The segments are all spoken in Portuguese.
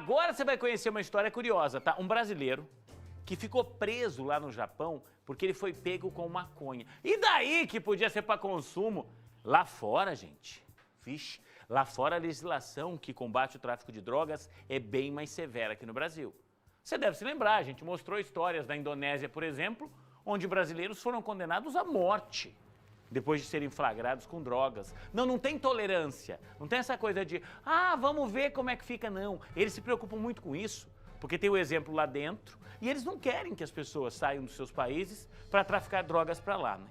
Agora você vai conhecer uma história curiosa, tá? Um brasileiro que ficou preso lá no Japão porque ele foi pego com maconha. E daí que podia ser para consumo? Lá fora, gente, vixe, lá fora a legislação que combate o tráfico de drogas é bem mais severa que no Brasil. Você deve se lembrar, a gente mostrou histórias da Indonésia, por exemplo, onde brasileiros foram condenados à morte depois de serem flagrados com drogas. Não tem tolerância, não tem essa coisa de, vamos ver como é que fica, não. Eles se preocupam muito com isso, porque tem o exemplo lá dentro, e eles não querem que as pessoas saiam dos seus países para traficar drogas para lá, né?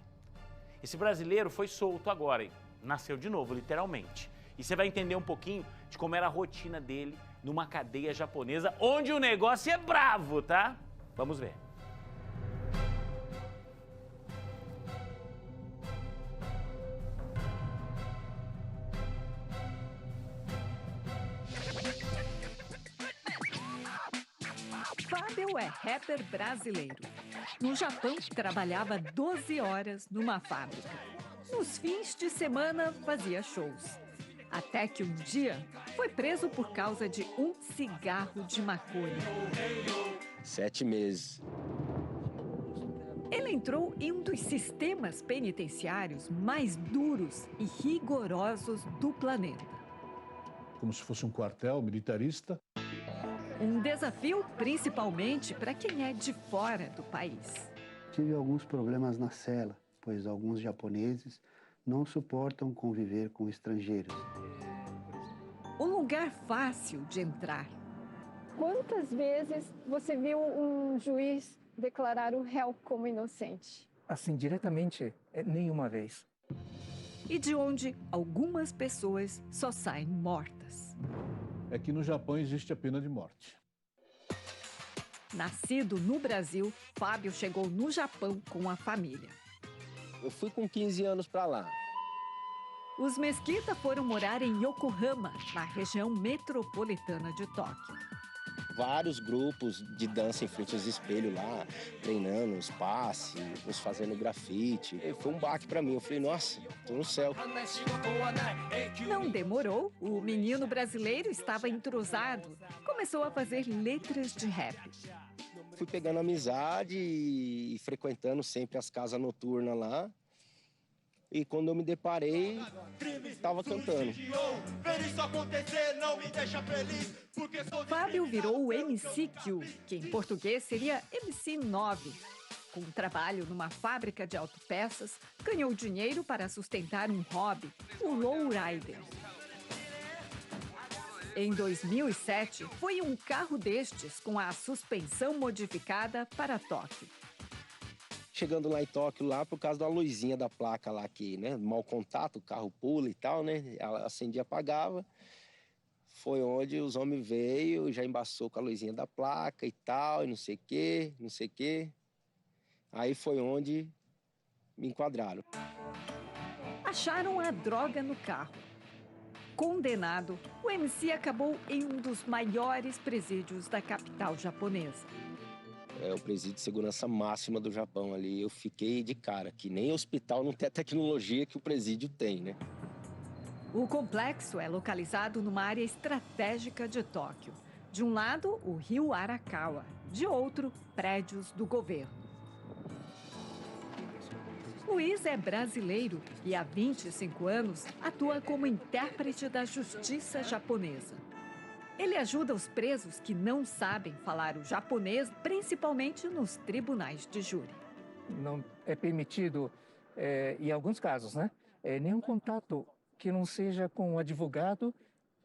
Esse brasileiro foi solto agora, hein? Nasceu de novo, literalmente. E você vai entender um pouquinho de como era a rotina dele numa cadeia japonesa, onde o negócio é bravo, tá? Vamos ver. Fábio é rapper brasileiro. No Japão, trabalhava 12 horas numa fábrica. Nos fins de semana, fazia shows. Até que um dia, foi preso por causa de um cigarro de maconha. 7 meses. Ele entrou em um dos sistemas penitenciários mais duros e rigorosos do planeta. Como se fosse um quartel militarista. Um desafio principalmente para quem é de fora do país. Tive alguns problemas na cela, pois alguns japoneses não suportam conviver com estrangeiros. Um lugar fácil de entrar. Quantas vezes você viu um juiz declarar o réu como inocente? Assim, diretamente, nenhuma vez. E de onde algumas pessoas só saem mortas. É que no Japão existe a pena de morte. Nascido no Brasil, Fábio chegou no Japão com a família. Eu fui com 15 anos para lá. Os Mesquita foram morar em Yokohama, na região metropolitana de Tóquio. Vários grupos de dança em frente aos espelhos lá, treinando os passes, uns fazendo grafite. E foi um baque para mim. Eu falei, nossa, tô no céu. Não demorou, o menino brasileiro estava entrosado. Começou a fazer letras de rap. Fui pegando amizade e frequentando sempre as casas noturnas lá. E quando eu me deparei, estava cantando. Fábio virou o MC-Q, que em português seria MC9. Com trabalho numa fábrica de autopeças, ganhou dinheiro para sustentar um hobby, o lowrider. Em 2007, foi um carro destes com a suspensão modificada para Tóquio. Chegando lá em Tóquio, lá por causa da luzinha da placa lá que, né, mau contato, o carro pula e tal, né, ela acendia e apagava. Foi onde os homens veio, já embaçou com a luzinha da placa e tal, e não sei o quê, não sei o quê. Aí foi onde me enquadraram. Acharam a droga no carro. Condenado, o MC acabou em um dos maiores presídios da capital japonesa. É o presídio de segurança máxima do Japão ali. Eu fiquei de cara, que nem hospital não tem a tecnologia que o presídio tem, né? O complexo é localizado numa área estratégica de Tóquio. De um lado, o rio Arakawa. De outro, prédios do governo. Luiz é brasileiro e há 25 anos atua como intérprete da justiça japonesa. Ele ajuda os presos que não sabem falar o japonês, principalmente nos tribunais de júri. Não é permitido, em alguns casos, né, nenhum contato que não seja com o advogado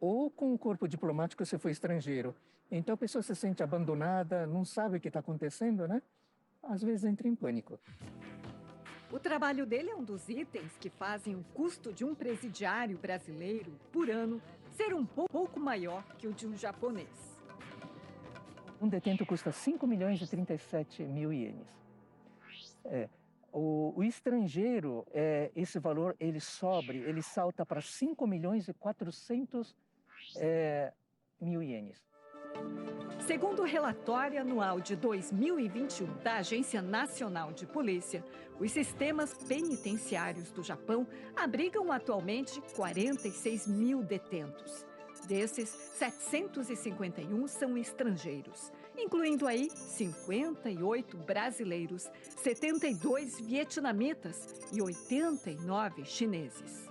ou com o corpo diplomático se for estrangeiro. Então a pessoa se sente abandonada, não sabe o que está acontecendo, né? Às vezes entra em pânico. O trabalho dele é um dos itens que fazem o custo de um presidiário brasileiro por ano ser um pouco maior que o de um japonês. Um detento custa 5 milhões e 37 mil ienes. O estrangeiro, esse valor, ele salta para 5 milhões e 400 mil ienes. Segundo o relatório anual de 2021 da Agência Nacional de Polícia, os sistemas penitenciários do Japão abrigam atualmente 46 mil detentos. Desses, 751 são estrangeiros, incluindo aí 58 brasileiros, 72 vietnamitas e 89 chineses.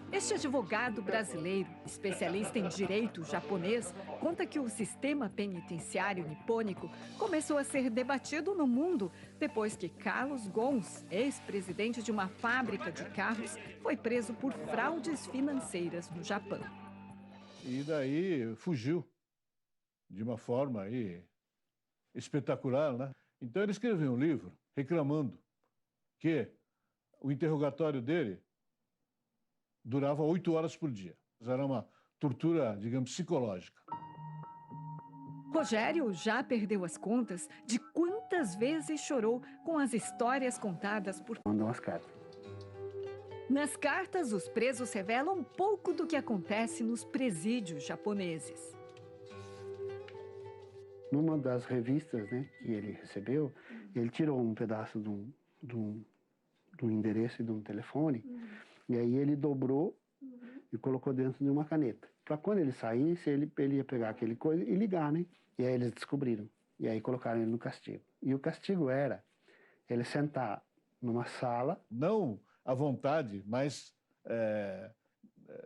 Este advogado brasileiro, especialista em direito japonês, conta que o sistema penitenciário nipônico começou a ser debatido no mundo depois que Carlos Ghosn, ex-presidente de uma fábrica de carros, foi preso por fraudes financeiras no Japão. E daí fugiu de uma forma aí espetacular, né? Então ele escreveu um livro reclamando que o interrogatório dele durava 8 horas por dia. Era uma tortura, digamos, psicológica. Rogério já perdeu as contas de quantas vezes chorou com as histórias contadas por... Mandam as cartas. Nas cartas, os presos revelam um pouco do que acontece nos presídios japoneses. Numa das revistas, né, que ele recebeu, ele tirou um pedaço de um endereço e de um telefone, e aí ele dobrou e colocou dentro de uma caneta. Para quando ele saísse, ele ia pegar aquele coisa e ligar, né? E aí eles descobriram. E aí colocaram ele no castigo. E o castigo era ele sentar numa sala. Não à vontade, mas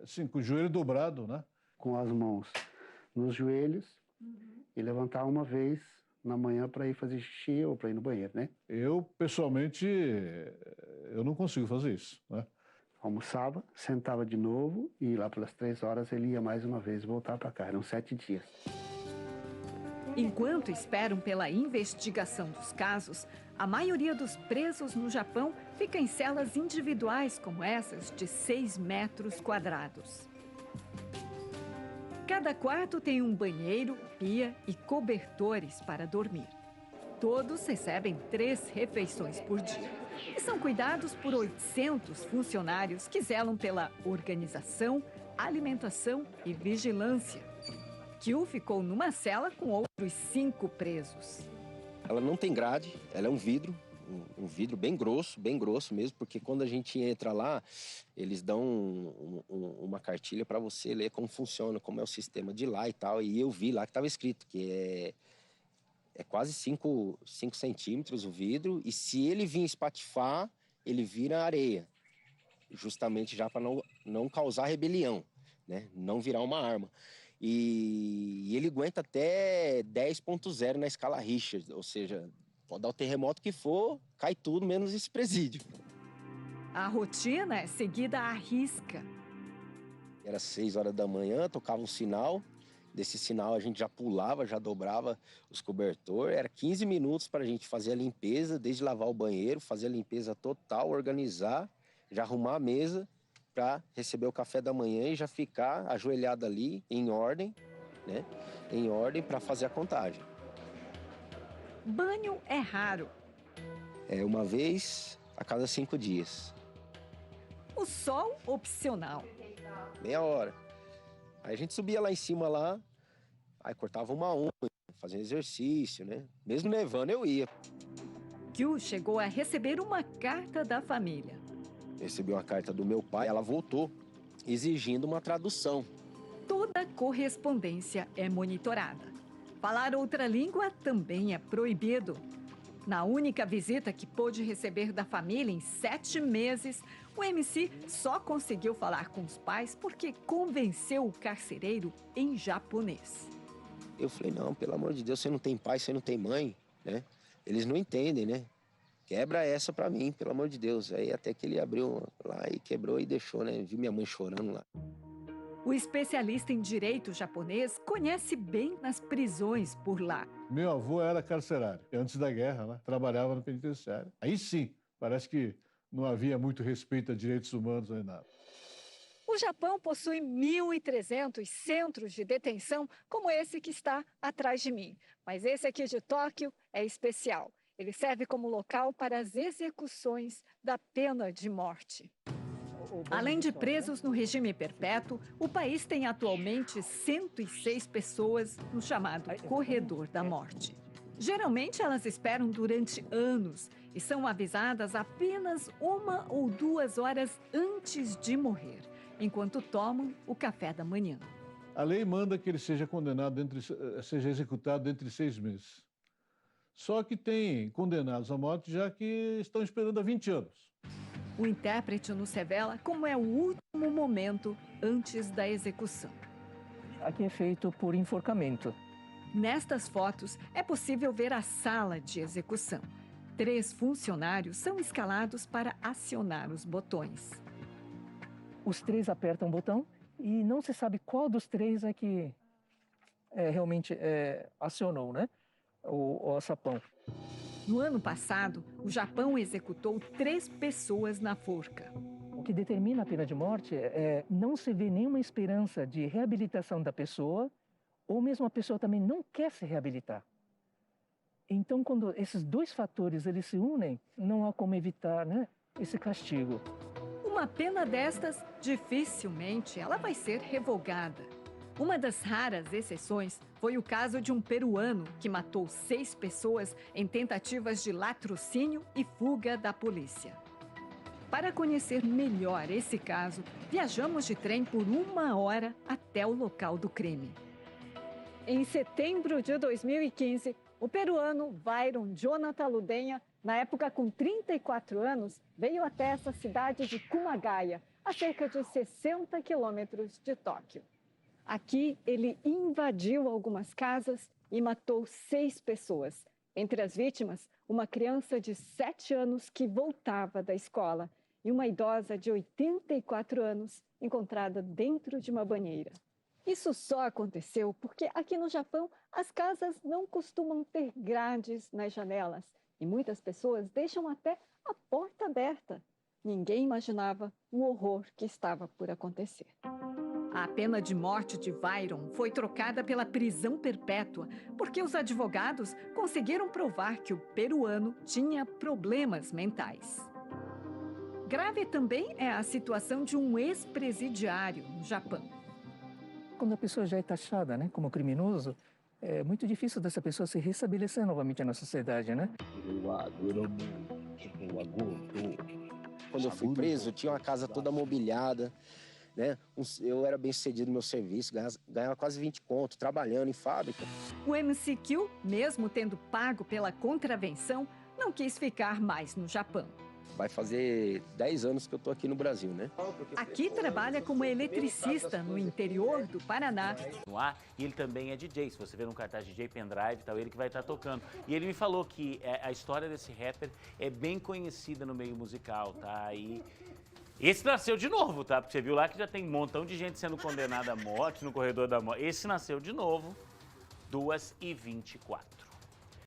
assim, com o joelho dobrado, né? Com as mãos nos joelhos e levantar uma vez na manhã para ir fazer xixi ou para ir no banheiro, né? Eu, pessoalmente, eu não consigo fazer isso, né? Almoçava, sentava de novo e lá pelas 3 horas ele ia mais uma vez voltar para cá. Eram 7 dias. Enquanto esperam pela investigação dos casos, a maioria dos presos no Japão fica em celas individuais como essas de 6 metros quadrados. Cada quarto tem um banheiro, pia e cobertores para dormir. Todos recebem 3 refeições por dia. E são cuidados por 800 funcionários que zelam pela organização, alimentação e vigilância. Kyu ficou numa cela com outros 5 presos. Ela não tem grade, ela é um vidro bem grosso mesmo, porque quando a gente entra lá, eles dão uma cartilha para você ler como funciona, como é o sistema de lá e tal. E eu vi lá que estava escrito que é quase 5 centímetros o vidro, e se ele vir espatifar, ele vira areia, justamente já para não causar rebelião, né? Não virar uma arma. E ele aguenta até 10.0 na escala Richter, ou seja, pode dar o terremoto que for, cai tudo, menos esse presídio. A rotina é seguida à risca. Era 6 horas da manhã, tocava um sinal. Desse sinal a gente já pulava, já dobrava os cobertores. Era 15 minutos para a gente fazer a limpeza, desde lavar o banheiro, fazer a limpeza total, organizar, já arrumar a mesa para receber o café da manhã e já ficar ajoelhado ali em ordem, né? Em ordem para fazer a contagem. Banho é raro. É uma vez a cada 5 dias. O sol opcional. Meia hora. Aí a gente subia lá em cima lá, aí cortava uma unha, fazia exercício, né? Mesmo nevando eu ia. Kyu chegou a receber uma carta da família. Recebi uma carta do meu pai, ela voltou exigindo uma tradução. Toda correspondência é monitorada. Falar outra língua também é proibido. Na única visita que pôde receber da família em 7 meses, o MC só conseguiu falar com os pais porque convenceu o carcereiro em japonês. Eu falei, não, pelo amor de Deus, você não tem pai, você não tem mãe, né? Eles não entendem, né? Quebra essa pra mim, pelo amor de Deus. Aí até que ele abriu lá e quebrou e deixou, né? Vi minha mãe chorando lá. O especialista em direito japonês conhece bem nas prisões por lá. Meu avô era carcerário, antes da guerra, né? Trabalhava no penitenciário. Aí sim, parece que não havia muito respeito a direitos humanos nem nada. O Japão possui 1.300 centros de detenção, como esse que está atrás de mim. Mas esse aqui de Tóquio é especial. Ele serve como local para as execuções da pena de morte. Além de presos no regime perpétuo, o país tem atualmente 106 pessoas no chamado Corredor da Morte. Geralmente, elas esperam durante anos e são avisadas apenas 1 ou 2 horas antes de morrer. enquanto tomam o café da manhã. A lei manda que ele seja condenado, seja executado dentro de 6 meses. Só que tem condenados à morte já que estão esperando há 20 anos. O intérprete nos revela como é o último momento antes da execução. Aqui é feito por enforcamento. Nestas fotos, é possível ver a sala de execução. 3 funcionários são escalados para acionar os botões. Os 3 apertam o botão e não se sabe qual dos 3 é que realmente acionou, né? O alçapão. No ano passado, o Japão executou 3 pessoas na forca. O que determina a pena de morte é não se vê nenhuma esperança de reabilitação da pessoa, ou mesmo a pessoa também não quer se reabilitar. Então, quando esses 2 fatores eles se unem, não há como evitar, né, esse castigo. Uma pena destas, dificilmente ela vai ser revogada. Uma das raras exceções foi o caso de um peruano que matou 6 pessoas em tentativas de latrocínio e fuga da polícia. Para conhecer melhor esse caso, viajamos de trem por 1 hora até o local do crime. Em setembro de 2015, o peruano Byron Jonathan Ludenha, na época com 34 anos, veio até essa cidade de Kumagaya, a cerca de 60 quilômetros de Tóquio. Aqui, ele invadiu algumas casas e matou 6 pessoas. Entre as vítimas, uma criança de 7 anos que voltava da escola e uma idosa de 84 anos encontrada dentro de uma banheira. Isso só aconteceu porque aqui no Japão as casas não costumam ter grades nas janelas e muitas pessoas deixam até a porta aberta. Ninguém imaginava o horror que estava por acontecer. A pena de morte de Byron foi trocada pela prisão perpétua porque os advogados conseguiram provar que o peruano tinha problemas mentais. Grave também é a situação de um ex-presidiário no Japão. Quando a pessoa já é taxada, né, como criminoso, é muito difícil dessa pessoa se restabelecer novamente na sociedade, né? Quando eu fui preso, eu tinha uma casa toda mobiliada, né? Eu era bem sucedido no meu serviço, ganhava quase 20 conto, trabalhando em fábrica. O MCQ, mesmo tendo pago pela contravenção, não quis ficar mais no Japão. Vai fazer 10 anos que eu tô aqui no Brasil, né? Aqui trabalha como eletricista no interior do Paraná. E ele também é DJ, se você ver no cartaz DJ Pendrive e tal, ele que vai estar tocando. E ele me falou que a história desse rapper é bem conhecida no meio musical, tá? E esse nasceu de novo, tá? Porque você viu lá que já tem um montão de gente sendo condenada à morte no corredor da morte. Esse nasceu de novo, 2h24.